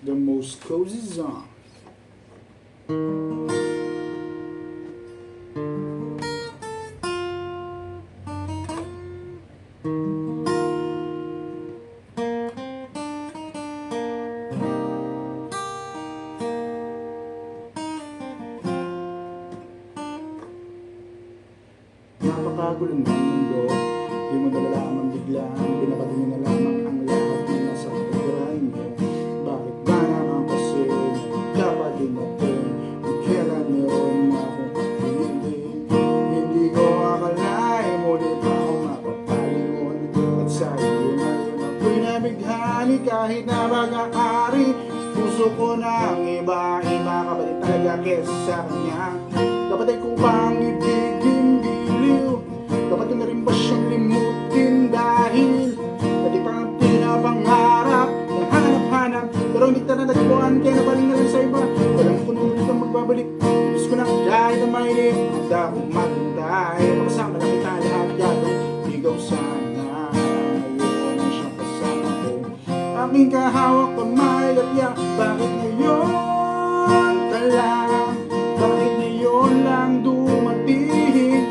The most cozy zone. Napakagulo ng mundo, di mo nalalaman biglaan, pinakadumi na lamang ang lahat na nasa kapitirahin mo. Bakit ba naman kasi dapat din natin kung kailan meron na akong pagpiliin? Hindi ko akalain muli pa akong mapapalingon, at sa iyo ngayon ako'y nabighani kahit na mag-aari. Puso ko ng iba-iba kapatid talaga kesa sa kanya. Kapatid ko bang ibigin diliw? Dapat ko na rin ba siyang limutin dahil dati pang pinapangarap na hanap-hanap, pero hindi ka na nagpuan kaya nabaling na lang sa iba. Walang kung ulit kang magbabalik, gusto ko na kahit na mainip handa akong maghintay. Makasama na kita lahat gagawin, ligaw sana ngayon ang siyang kasama ko. Aking kahawak kamay at yak, bakit ngayon ka lang? Bakit ngayon lang dumating?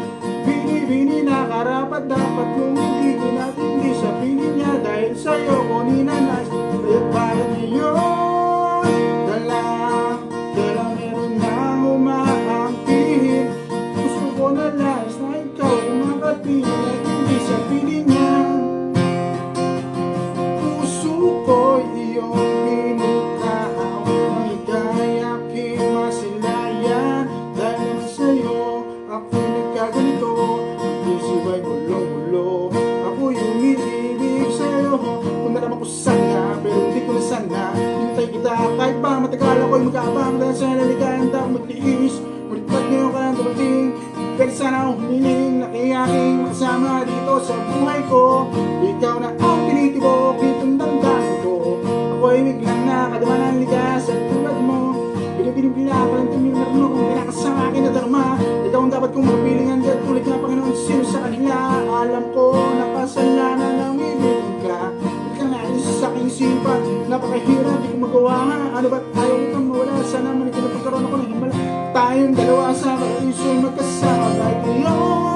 Bini-bini na karapat dapat kung hindi natin hindi sabihin niya dahil sa'yo ko ninanais. Kaya bakit ngayon ka lang? Kaya meron nang umaangkin. Gusto ko na last na ikaw makatingin at hindi sabihin niya. Puso ko iyong pinutaaw, may kaya aking masilayan. Dahil naman sa'yo ako'y nagkaganito, isip ay bulong-bulo. Ako'y umiibig sa'yo, kung nalaman ko sana, pero hindi ko na sana. Hintay kita kahit pa matagal ako'y mag-aabang, dahil sa naliganda akong magtiis. Ngunit ba't ngayon ka nang dumating? Pero sana akong humiling na kaya aking makasama dito sa buhay ko. Ikaw na ang tinitibok nitong damdamin ko. Ako'y biglang nakadama ng ligas at tulad mo. Binibining-bila pa lang tumilar mo kung pinakasama akin na darma. Ikaw ang dapat kong mapilingan, dahil tulit nga Panginoon sino sa kanila. Alam ko na kasalanan ang ibig ka. Hindi ka nga isa sa aking isipan, napakahirap di ko magawa nga. Ano ba't ayaw ko kang mawala? Sana man ito na pagkaroon ako ng himala. Tayong dalawa sa paraiso'y magkasama. Kahit ngayon